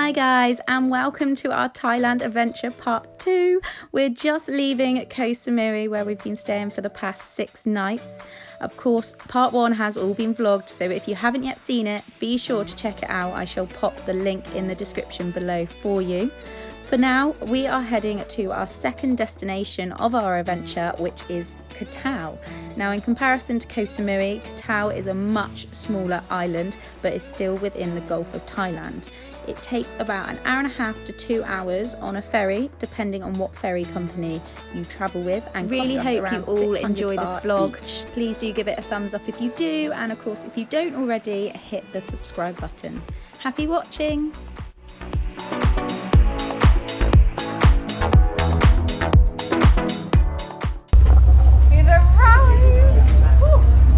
Hi guys, and welcome to our Thailand adventure part 2. We're just leaving Koh Samui, where we've been staying for the past 6 nights. Of course, part 1 has all been vlogged, so if you haven't yet seen it, be sure to check it out. I shall pop the link in the description below for you. For now, we are heading to our second destination of our adventure, which is Koh Tao. Now, in comparison to Koh Samui, Koh Tao is a much smaller island, but is still within the Gulf of Thailand. It takes about an hour and a half to 2 hours on a ferry, depending on what ferry company you travel with. And really hope you all enjoy this vlog. Please do give it a thumbs up if you do, and of course, if you don't already, hit the subscribe button. Happy watching!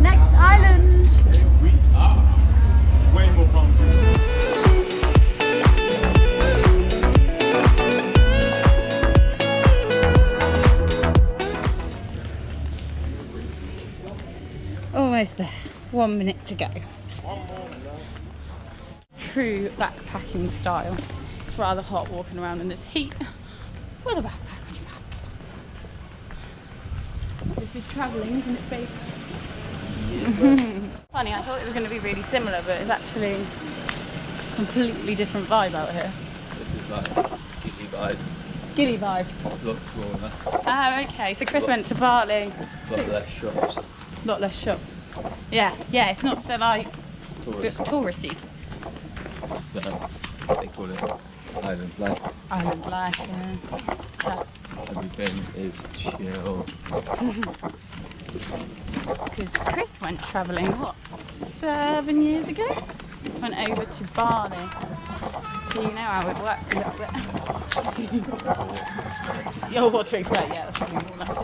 Next island. We are way more pumped. Almost there. 1 minute to go. True backpacking style. It's rather hot walking around in this heat with a backpack on your back. This is travelling, isn't it, babe? Funny, I thought it was going to be really similar, but it's actually a completely different vibe out here. This is like giddy vibe. Giddy vibe. Lots smaller. Oh, okay. So Chris went to Bali. Lot less shops. Lot less shop. Yeah, it's not so like touristy. So they call it island life. Island life, yeah. Everything is chill. Because Chris went travelling, what, 7 years ago? Went over to Bali. So you know how it works a little bit. Your what to expect, yeah, that's probably more like it.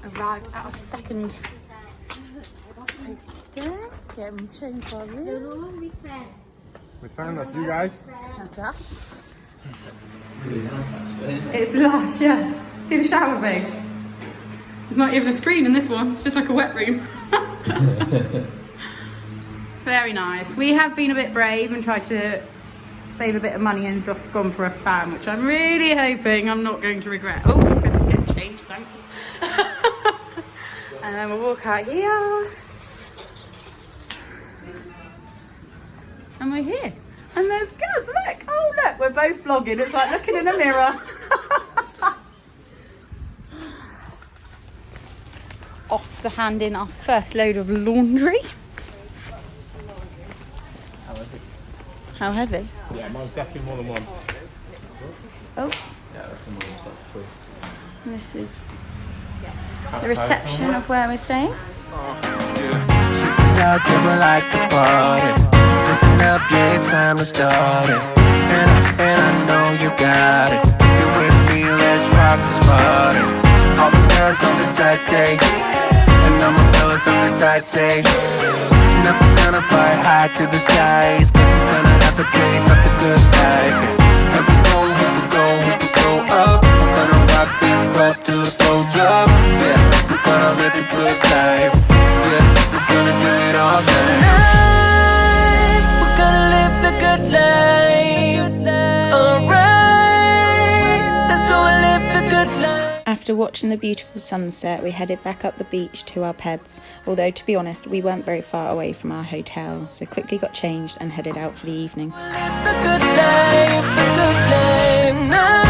Arrived at our second place to stay. Getting changed for our room. We found us, you guys. That's us. It's lush, yeah. See the shower bay? There's not even a screen in this one, it's just like a wet room. Very nice. We have been a bit brave and tried to save a bit of money and just gone for a fan, which I'm really hoping I'm not going to regret. Oh, Chris is getting changed, thanks. And then we'll walk out here. And we're here. And there's Gaz, look! Oh look, we're both vlogging. It's like looking in a mirror. Off to hand in our first load of laundry. How heavy? Yeah, mine's definitely more than one. Oh. Yeah, that's the most like 3. This is the reception of where we're staying. She's out there but like to party. Listen up, yeah, it's time to start it. And I know you got it. You with me, let's rock this party. All the girls on the side say, and all my fellas on the side say, tonight we're gonna fly high to the skies, 'cause we're gonna have a taste of the good life. Here we go, here we go, here we go up. We're gonna rock this club till it blows up. Yeah, we're gonna live a good life. Yeah, we're gonna do it all tonight. We're gonna live the good life. Alright, let's go and live the good life. After watching the beautiful sunset, we headed back up the beach to our peds. Although, to be honest, we weren't very far away from our hotel, so quickly got changed and headed out for the evening. Live the good life, the good life now.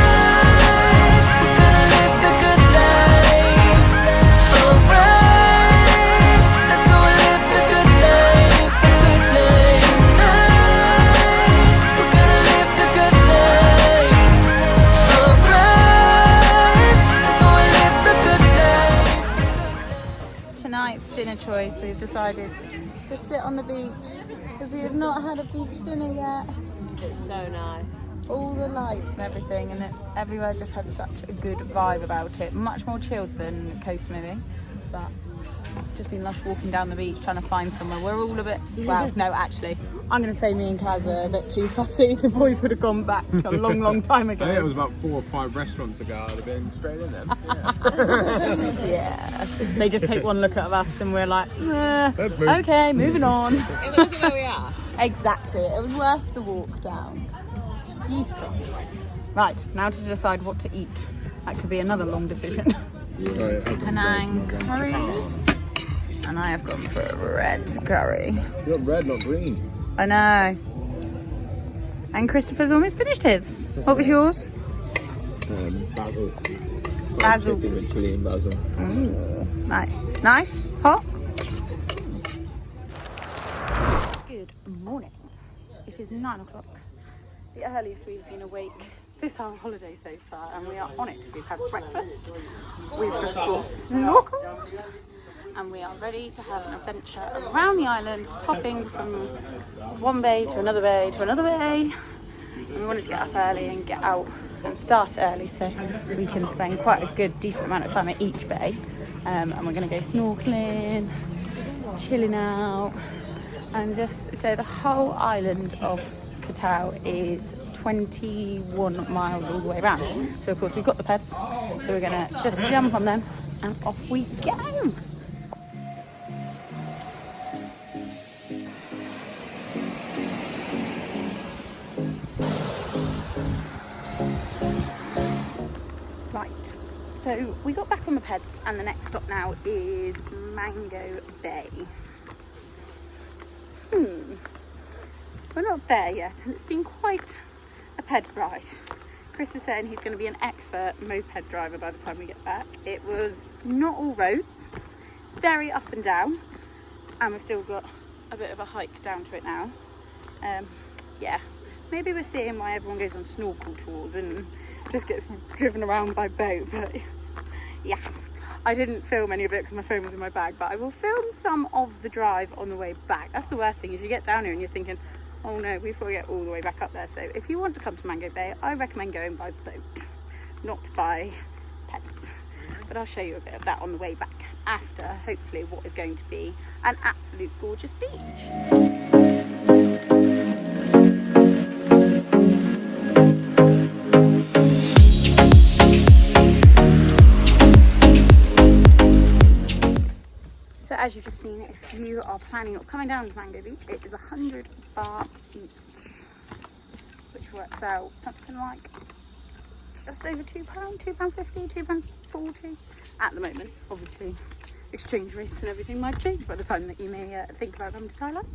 We're gonna live the good life. Alright, let's go and live the good life, the good life now. We're gonna live the good life. Alright, let's go and live the good life, the good life. Tonight's dinner choice, we've decided to sit on the beach because we have not had a beach dinner yet. It's so nice. All the lights and everything, and everywhere just has such a good vibe about it. Much more chilled than Koh Samui, but Just been lush walking down the beach trying to find somewhere. We're all a bit, well, no, actually, I'm going to say me and Kaz are a bit too fussy. The boys would have gone back a long time ago. I think it was about 4 or 5 restaurants ago. I'd have been straight in them. Yeah. They just take one look at us and we're like, Let's move. okay, moving on. Look at where we are. Exactly. It was worth the walk down. Beautiful. Right, now to decide what to eat. That could be another long decision. Penang curry. And I have gone for a red curry. You got red, not green. I know. And Christopher's almost finished his. What was yours? Basil. Basil. Chicken with chili and basil. Nice. Nice? Hot? Good morning. It is 9 o'clock. The earliest we've been awake this whole holiday so far, and we are on it. We've had breakfast. We've of course snorkels. And we are ready to have an adventure around the island, hopping from one bay to another bay to another bay. And we wanted to get up early and get out and start early so we can spend quite a good, decent amount of time at each bay. And we're going to go snorkeling, chilling out, and just so the whole island of Koh Tao is 21 miles all the way around. So of course we've got the pets, so we're going to just jump on them and off we go. So we got back on the peds and the next stop now is Mango Bay. We're not there yet and it's been quite a ped ride. Chris is saying he's going to be an expert moped driver by the time we get back. It was not all roads, very up and down, and we've still got a bit of a hike down to it now. Yeah, maybe we're seeing why everyone goes on snorkel tours and just gets driven around by boat, but yeah, I didn't film any of it because my phone was in my bag, but I will film some of the drive on the way back. That's the worst thing, is you get down here and you're thinking, oh no, we've got to get all the way back up there. So if you want to come to Mango Bay, I recommend going by boat, not by pets. But I'll show you a bit of that on the way back after, hopefully, what is going to be an absolute gorgeous beach. As you've just seen, if you are planning on coming down to Mango Beach, it is 100 baht each, which works out something like just over £2, £2.50, £2.40 at the moment. Obviously, exchange rates and everything might change by the time that you may think about coming to Thailand.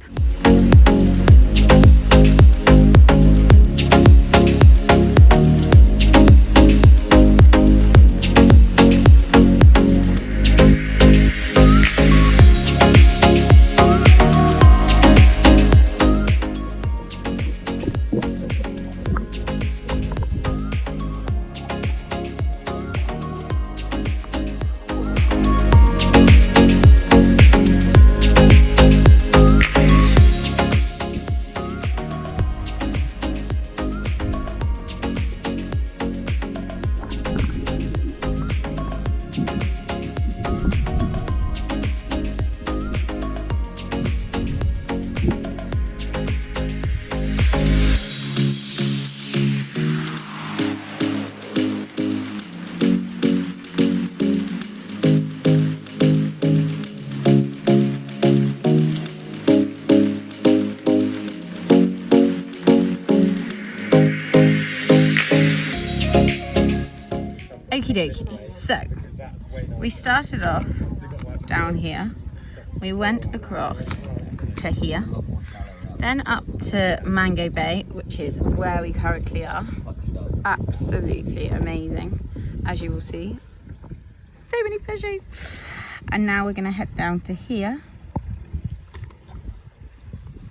Okie dokie, so we started off down here, we went across to here, then up to Mango Bay, which is where we currently are. Absolutely amazing, as you will see. So many fishies. And now we're going to head down to here,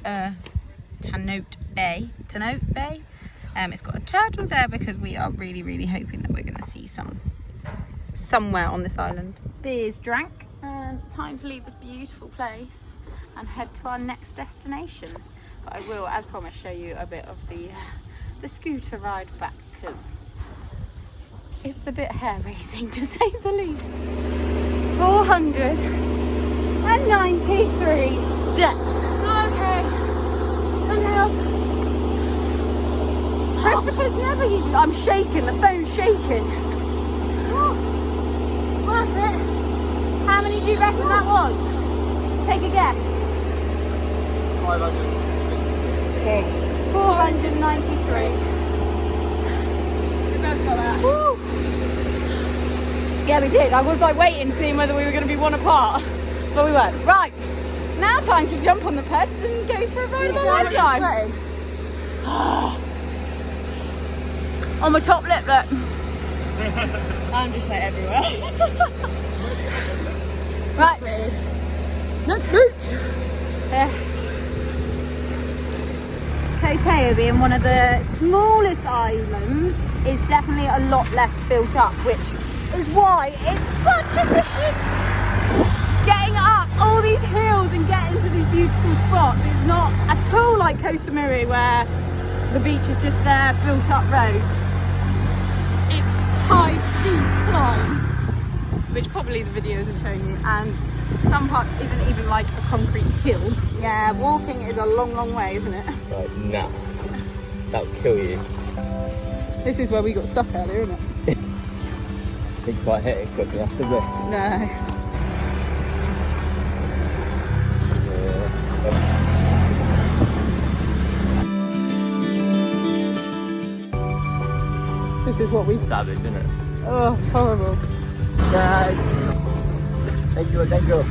Tanote Bay. It's got a turtle there because we are really hoping that we're going to see somewhere on this island. Beers drank, time to leave this beautiful place and head to our next destination. But I will, as promised, show you a bit of the scooter ride back because it's a bit hair-raising to say the least. 400 and 93 steps. Okay. So now, Christopher's never usually. I'm shaking. The phone's shaking. Oh, worth it. How many do you reckon that was? Take a guess. 562. Okay. 493. You both got that. Woo. Yeah, we did. I was like waiting, seeing whether we were going to be one apart, but we weren't. Right, now time to jump on the peds and go for a ride of a lifetime. On my top lip, look. I'm just like everywhere. Right, next beach. Koh Tao, being one of the smallest islands, is definitely a lot less built up, which is why it's such a mission. Getting up all these hills and getting to these beautiful spots is not at all like Koh Samui, where the beach is just there, built up roads. It's high, steep climbs, which probably the video isn't showing you, and some parts isn't even like a concrete hill. Yeah, walking is a long, long way, isn't it? Like, nah. That'll kill you. This is where we got stuck earlier, isn't it? Didn't quite hit it quick enough, did we? No. This is what we. Savage, isn't it? Oh, horrible. Guys. Thank you, thank you.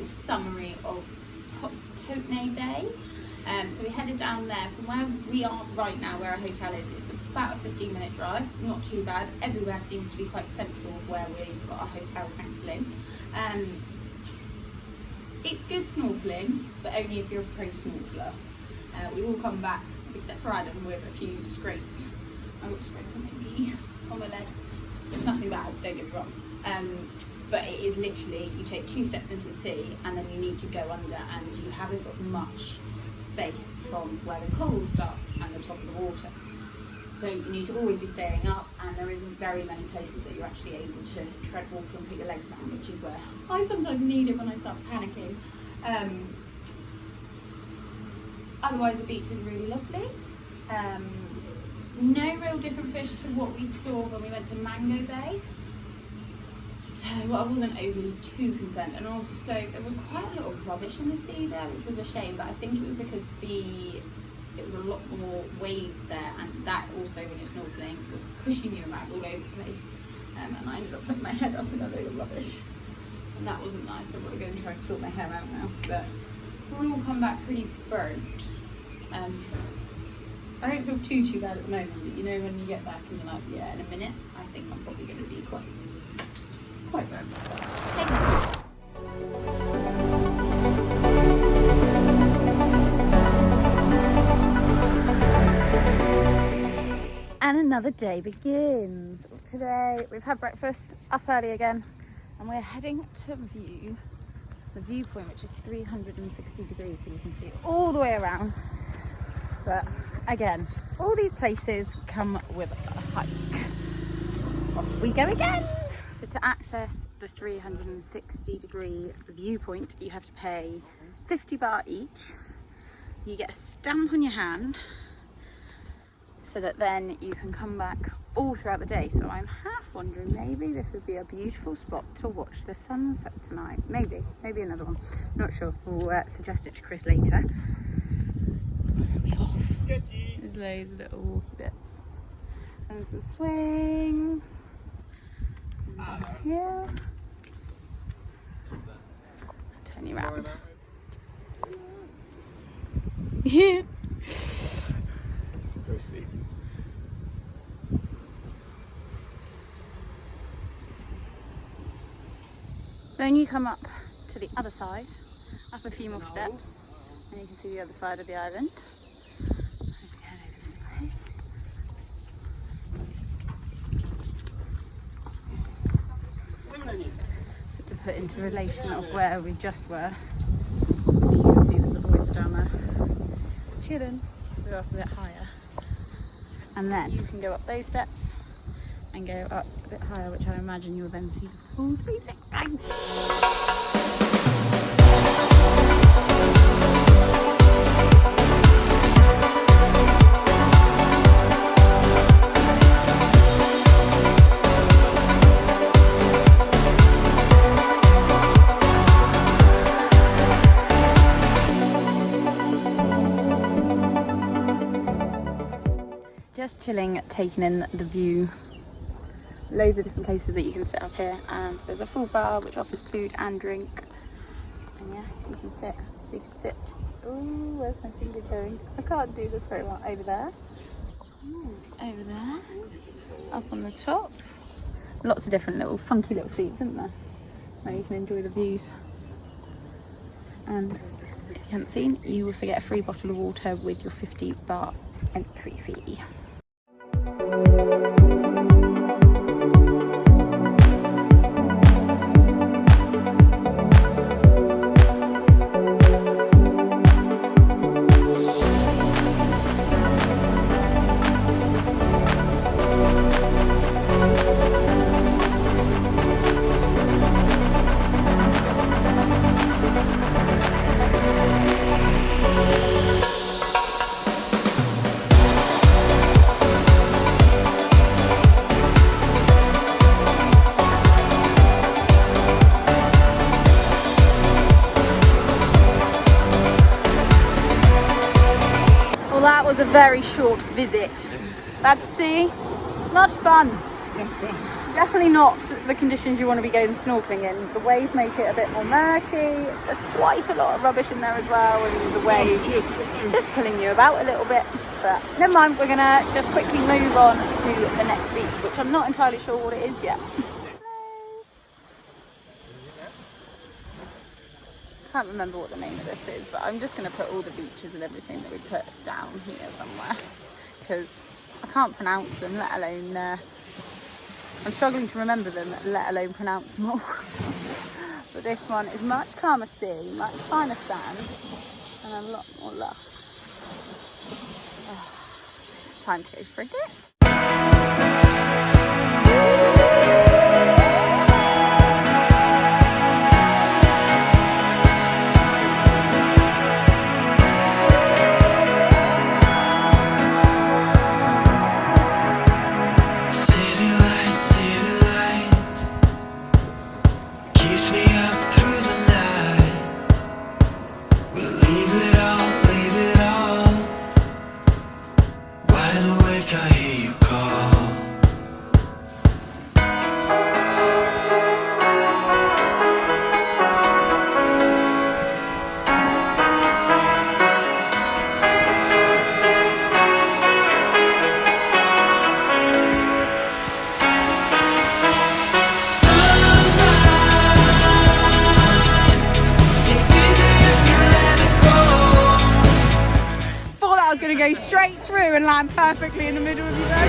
Summary of Totnay Bay. So we headed down there from where we are right now, where our hotel is. It's about a 15-minute drive, not too bad. Everywhere seems to be quite central of where we've got our hotel, thankfully. It's good snorkeling, but only if you're a pro snorkeler. We all come back, except for Adam, with a few scrapes. I got a scrape on my knee, on my leg. It's nothing bad, don't get me wrong. But it is literally, you take 2 steps into the sea and then you need to go under, and you haven't got much space from where the coral starts and the top of the water. So you need to always be staring up, and there isn't very many places that you're actually able to tread water and put your legs down, which is where I sometimes need it when I start panicking. Otherwise the beach was really lovely. No real different fish to what we saw when we went to Mango Bay. So I wasn't overly too concerned, and also there was quite a lot of rubbish in the sea there, which was a shame, but I think it was because it was a lot more waves there, and that also, when you're snorkeling, was pushing you around all over the place, and I ended up putting my head up in a load of rubbish, and that wasn't nice. I've got to go and try to sort my hair out now, but we all come back pretty burnt. I don't feel too bad at the moment, but you know when you get back and you're like, yeah, in a minute, I think I'm probably going to be quite bad. And another day begins. Today we've had breakfast, up early again, and we're heading to view the viewpoint, which is 360 degrees, so you can see all the way around. But again, all these places come with a hike. Off we go again. So to access the 360 degree viewpoint, you have to pay 50 baht each. You get a stamp on your hand so that then you can come back all throughout the day. So I'm half wondering, maybe this would be a beautiful spot to watch the sunset tonight. Maybe another one. Not sure. We'll suggest it to Chris later. There's loads of little walky bits. And some swings. And down here. Turn you around. Yeah. Go sleep. Then you come up to the other side, up a few more steps, and you can see the other side of the island. So to put into relation of where we just were, you can see that the boys are down there chilling. They're up a bit higher. And then you can go up those steps and go up a bit higher, which I imagine you'll then see the full 360. Just chilling, taking in the view. Loads of different places that you can sit up here, and there's a full bar which offers food and drink. And yeah, you can sit. So you can sit. Ooh, where's my finger going? I can't do this very well. Over there. Over there. Up on the top. Lots of different little funky little seats, isn't there? Where you can enjoy the views. And if you haven't seen, you also get a free bottle of water with your 50 baht entry fee. That was a very short visit. Bad to see, not fun. Definitely not the conditions you want to be going snorkeling in. The waves make it a bit more murky. There's quite a lot of rubbish in there as well, and the waves just pulling you about a little bit. But never mind, we're gonna just quickly move on to the next beach, which I'm not entirely sure what it is yet. Can't remember what the name of this is, but I'm just going to put all the beaches and everything that we put down here somewhere, because I can't pronounce them, let alone I'm struggling to remember them, let alone pronounce them all. But this one is much calmer sea, much finer sand, and a lot more lush. Oh, time to go for a dip. Wide awake, I hear you call. and land perfectly in the middle of your ocean.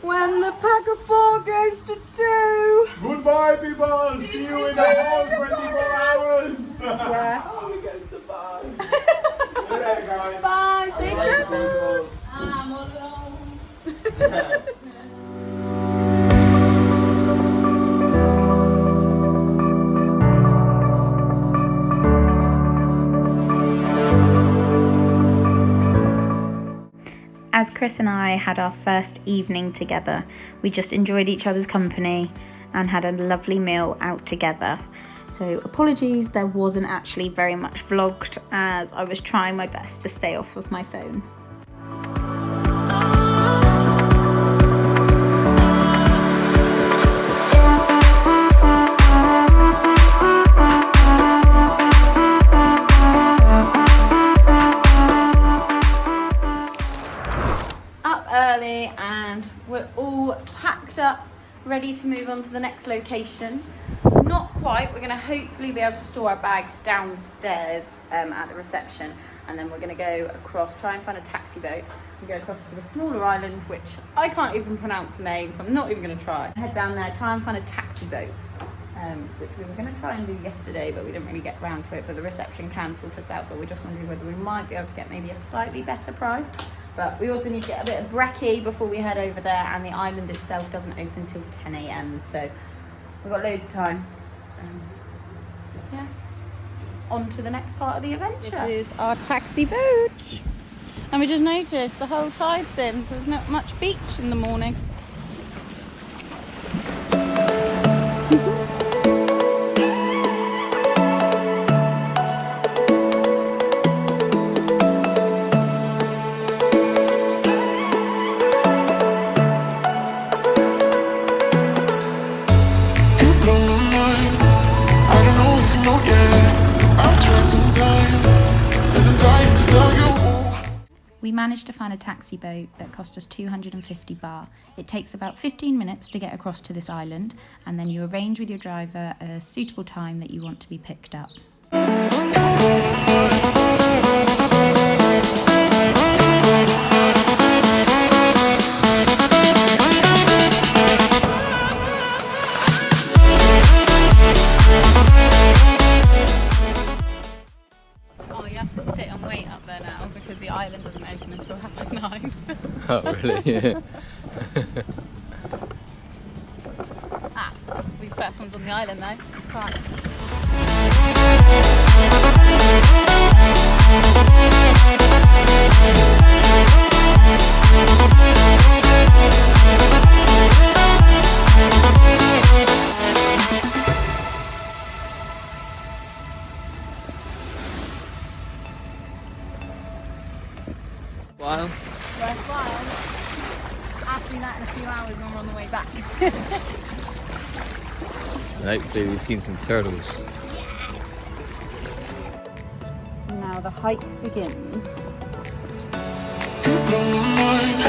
When the pack of 4 goes to 2. Goodbye, people. See you in the whole 24 hours. Yeah. Oh, we're going to bye. See you later, guys. Bye. Safe travels. I'm alone. As Chris and I had our first evening together, we just enjoyed each other's company and had a lovely meal out together. So apologies, there wasn't actually very much vlogged as I was trying my best to stay off of my phone. Early and we're all packed up, ready to move on to the next location. Not quite, we're going to hopefully be able to store our bags downstairs at the reception, and then we're going to go across, try and find a taxi boat and go across to the smaller island, which I can't even pronounce the name, so I'm not even going to try. Head down there, try and find a taxi boat, which we were going to try and do yesterday, but we didn't really get round to it, but the reception cancelled us out, but we're just wondering whether we might be able to get maybe a slightly better price. But we also need to get a bit of brekkie before we head over there, and the island itself doesn't open till 10 AM, so we've got loads of time. Yeah, on to the next part of the adventure. This is our taxi boat, and we just noticed the whole tide's in, so there's not much beach in the morning. We managed to find a taxi boat that cost us 250 baht. It takes about 15 minutes to get across to this island, and then you arrange with your driver a suitable time that you want to be picked up. The island doesn't open until 9:30. Oh, really? Yeah. We first ones on the island though. Right. Worthwhile. Asking that in a few hours when we're on the way back. And hopefully we've seen some turtles. Now the hike begins. You blow my mind.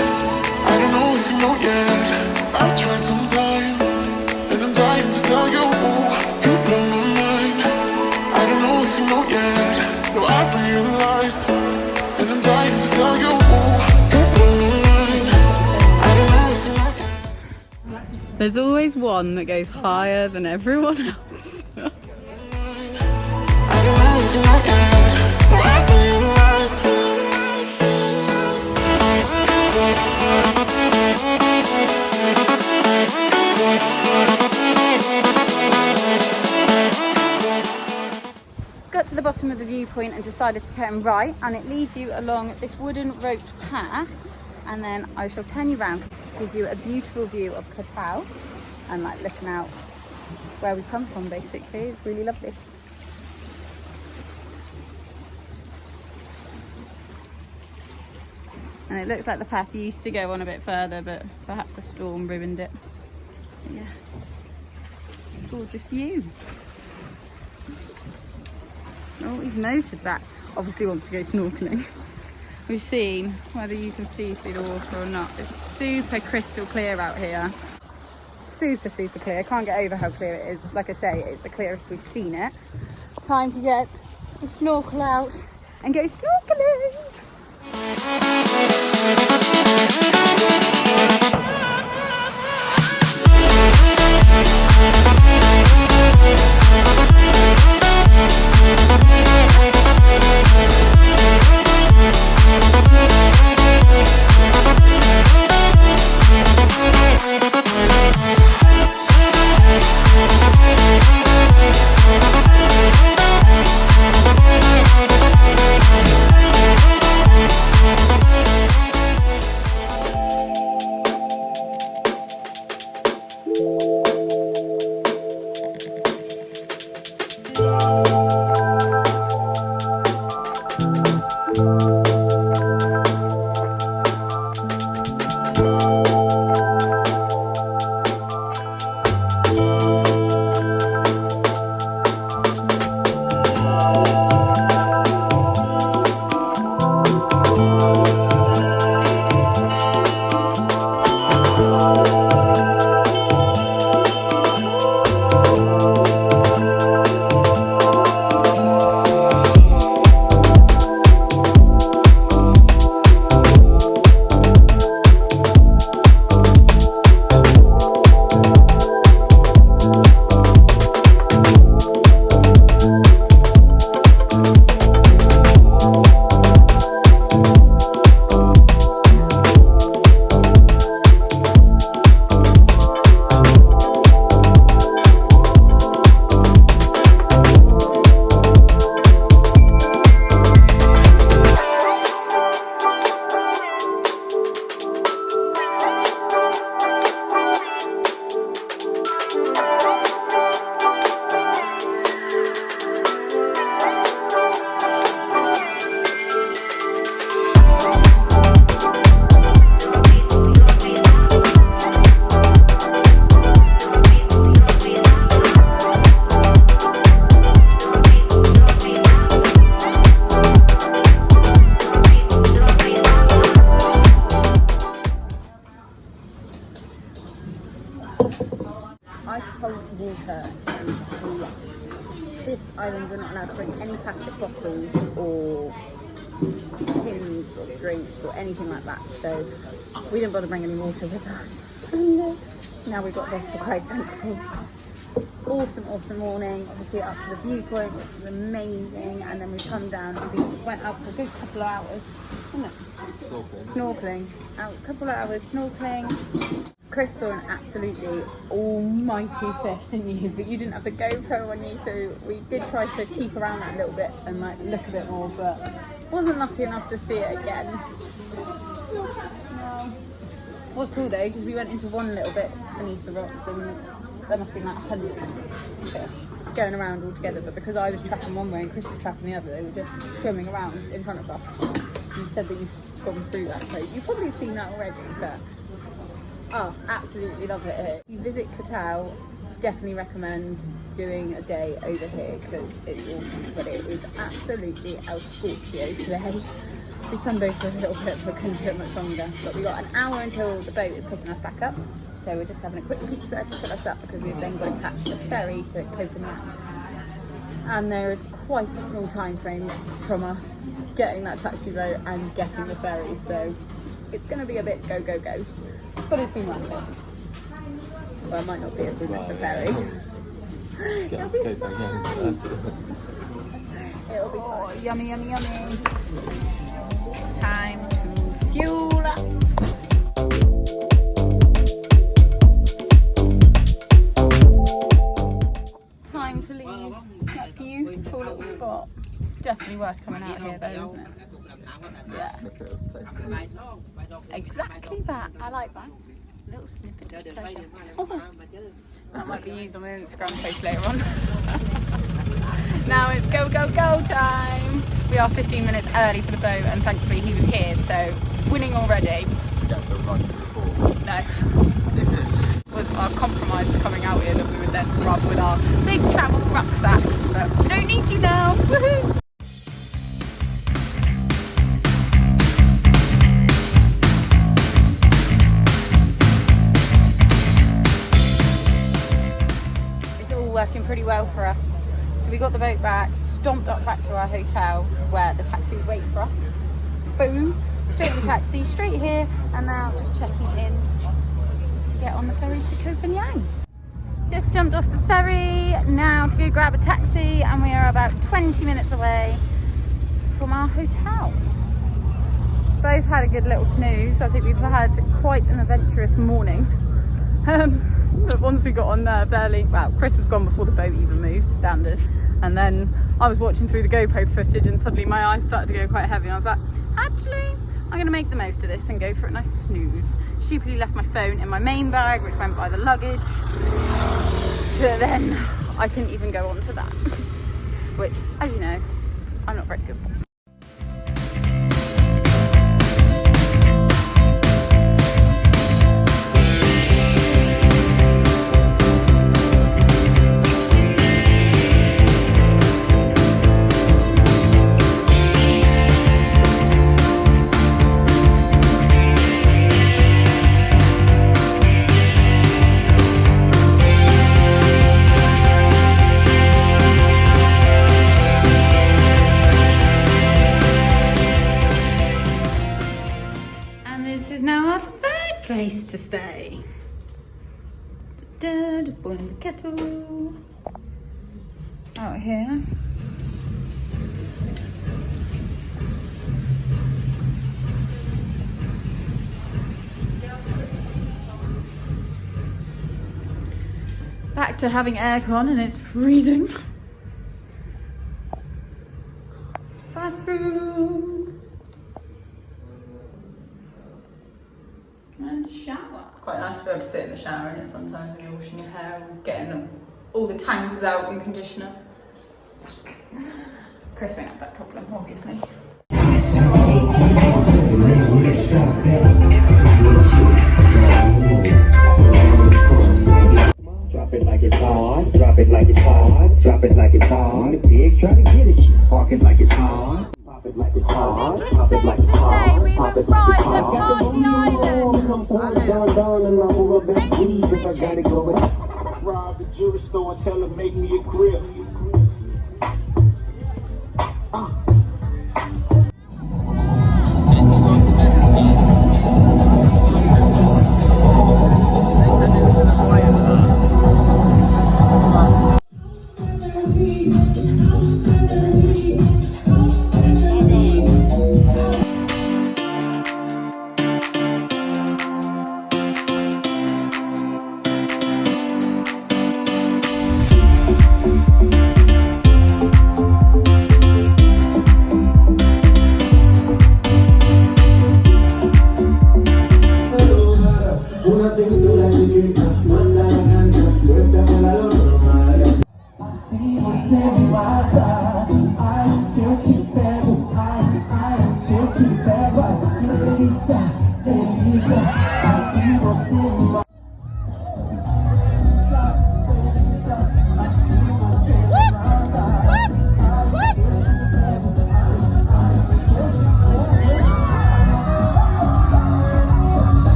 I don't know if you know yet. I've tried some time, and I'm dying to tell you. You blow my mind. I don't know if you know yet. No, I've realized, and I'm dying to tell you. There's always one that goes higher than everyone else. Got to the bottom of the viewpoint and decided to turn right, and it leads you along this wooden roped path, and then I shall turn you round. It gives you a beautiful view of Koh Tao and like looking out where we've come from basically. It's really lovely. And it looks like the path used to go on a bit further, but perhaps a storm ruined it. But yeah, gorgeous view. Oh, he's motored back. Obviously wants to go snorkeling. we've seen, whether you can see through the water or not. It's super crystal clear out here. Super, super clear. I can't get over how clear it is. Like I say, it's the clearest we've seen it. Time to get the snorkel out and go snorkeling. Ice cold water and flush. This island, you're not allowed to bring any plastic bottles or tins or drinks or anything like that. So we didn't bother bringing any water with us. And now we've got this, we're quite thankful. Awesome, awesome morning. Obviously up to the viewpoint, which was amazing. And then we come down and we went out for a good couple of hours, wasn't it? Snorkeling. Out a couple of hours snorkeling. Chris saw an absolutely almighty fish, didn't you? But you didn't have the GoPro on you, so we did try to keep around that a little bit and like look a bit more, but wasn't lucky enough to see it again. No. Was cool though, because we went into one little bit beneath the rocks and there must have been like 100 fish going around all together, but because I was trapping one way and Chris was trapping the other, they were just swimming around in front of us. You said that you've gone through that, so you've probably seen that already, but oh, absolutely love it here. If you visit Koh Tao, definitely recommend doing a day over here because it's awesome, but it is absolutely el scorchio today. We sunbathed for a little bit, but couldn't do it much longer. But we got an hour until the boat is picking us back up, so we're just having a quick pizza to fill us up because we've then got to catch the ferry to Koh Phangan. And there is quite a small time frame from us getting that taxi boat and getting the ferry, so it's going to be a bit go, go, go. But it's been worth it. Well, it might not be if we miss the ferry. It'll be fine. It'll be fine. Yummy, yummy, yummy. Time to fuel up. Time to leave that beautiful little spot. Definitely worth coming out here though, isn't it? Yeah. Exactly that. I like that. Little snippet of pleasure. Oh. That might be used on my Instagram post later on. Now it's go, go, go time. We are 15 minutes early for the boat and thankfully he was here, so winning already. No. Was our compromise for coming out here that we would then rub with our big travel rucksacks, but we don't need to now. Woohoo! all working pretty well for us. So we got the boat back, stomped up back to our hotel where the taxi was waiting for us. Boom, straight in the taxi, straight here, and now just checking in to get on the ferry to Koh Phangan. Just jumped off the ferry now to go grab a taxi, and we are about 20 minutes away from our hotel. Both had a good little snooze. I think we've had quite an adventurous morning. But once we got on there, Chris was gone before the boat even moved, standard. And then I was watching through the GoPro footage and suddenly my eyes started to go quite heavy. And I was like, actually, I'm gonna make the most of this and go for a nice snooze. Stupidly left my phone in my main bag, which went by the luggage. So then I couldn't even go on to that, which, as you know, I'm not very good at. Place to stay. Just boiling the kettle out here. Back to having aircon and it's freezing. Bathroom. And shower. Quite nice to be able to sit in the shower in it sometimes when you're washing your hair and getting all the tangles out in conditioner. Chris won't have that problem, obviously. Drop it like it's hard, drop it like it's hard, drop it like it's hard. The pigs try to get at you, park it like it's hard. Pop it like it's hard, pop it like it's hard, pop it like it's hard. Rob the jewelry store and tell her make me a crib.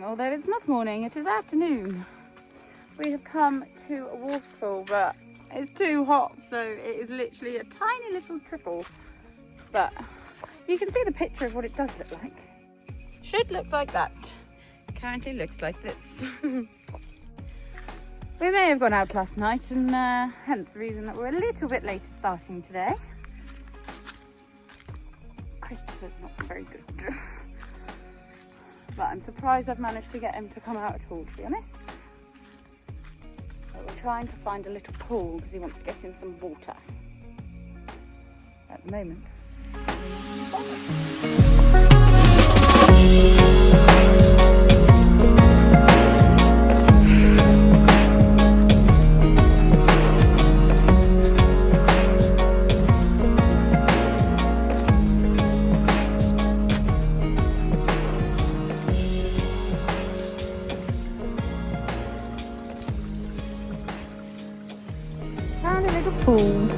Although it's not morning, it is afternoon. We have come to a waterfall, but it's too hot, so it is literally a tiny little trickle. But you can see the picture of what it does look like. Should look like that. Currently looks like this. We may have gone out last night, and hence the reason that we're a little bit later starting today. Christopher's not very good. But I'm surprised I've managed to get him to come out at all, to be honest. But we're trying to find a little pool because he wants to get in some water. At the moment. And a little pool.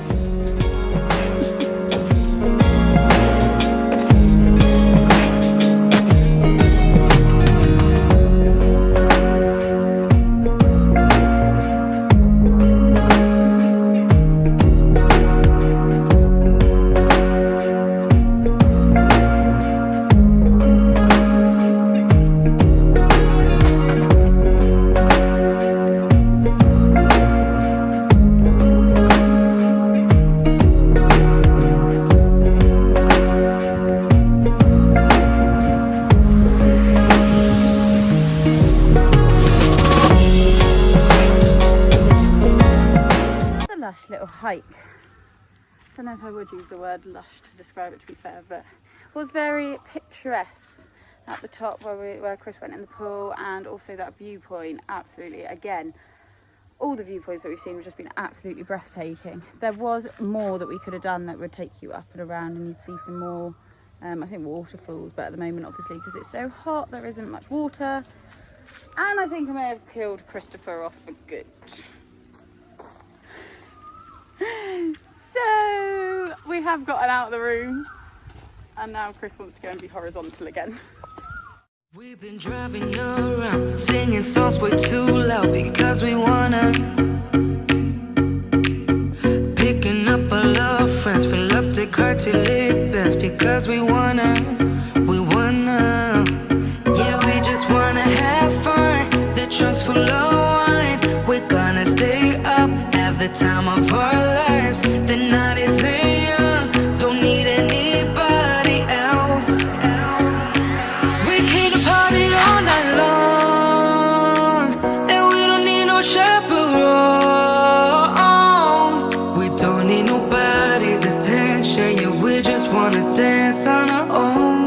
Little hike. I don't know if I would use the word lush to describe it, to be fair, but it was very picturesque at the top where Chris went in the pool, and also that viewpoint. Absolutely, again, all the viewpoints that we've seen have just been absolutely breathtaking. There was more that we could have done that would take you up and around, and you'd see some more I think waterfalls, but at the moment obviously because it's so hot there isn't much water, and I think I may have killed Christopher off for good. So we have gotten out of the room, and now Chris wants to go and be horizontal again. We've been driving around, singing songs way too loud because we wanna. Picking up our love friends, fill up the car till it bends because we wanna. Yeah, we just wanna have fun. The trunk's full of wine. We're gonna stay up, have the time of our lives. The night is young, don't need anybody else. We came to party all night long, and we don't need no chaperone. We don't need nobody's attention, yeah, we just wanna dance on our own.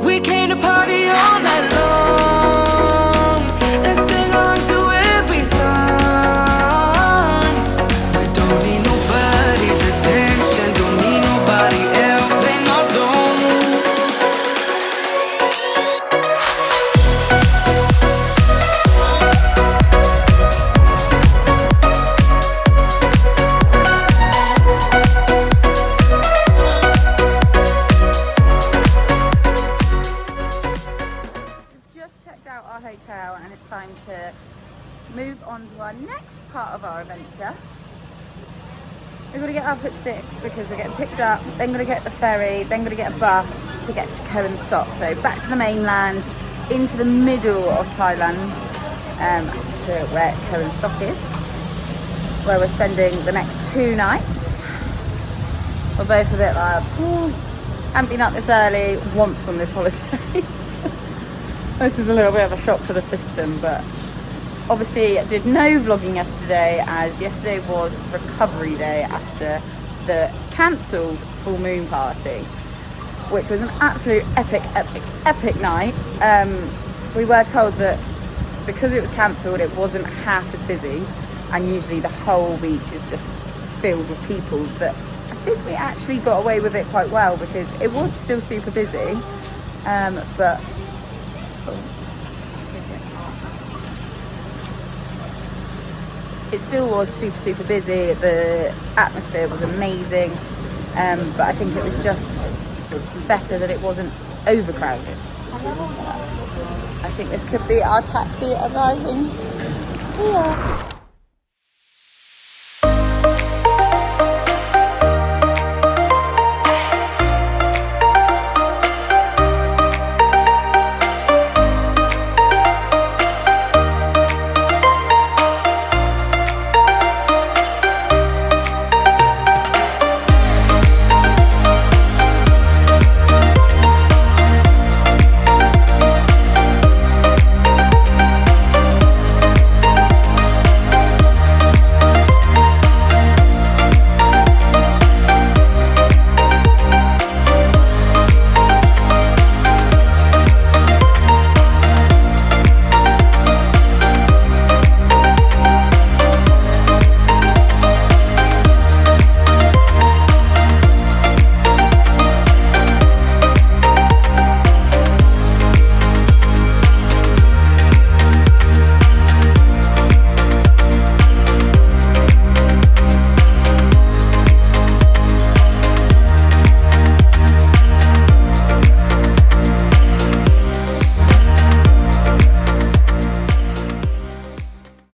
We came to party all night long, and sing along to every song. We don't need nobody's attention, don't need nobody else in our zone. Just checked out our hotel, and it's time to move on to our next part of our adventure. We've got to get up at 6 because we're getting picked up, then got to get the ferry, then got to get a bus to get to Koh Tao Koh. So back to the mainland, into the middle of Thailand, to where Koh Tao Koh is, where we're spending the next 2 nights. We're both a bit like, haven't been up this early once on this holiday. This is a little bit of a shock to the system, but obviously I did no vlogging yesterday, as yesterday was recovery day after the cancelled full moon party, which was an absolute epic night. We were told that because it was cancelled it wasn't half as busy, and usually the whole beach is just filled with people, but I think we actually got away with it quite well because it was still super busy, but it still was super busy. The atmosphere was amazing, but I think it was just better that it wasn't overcrowded. I think this could be our taxi arriving here.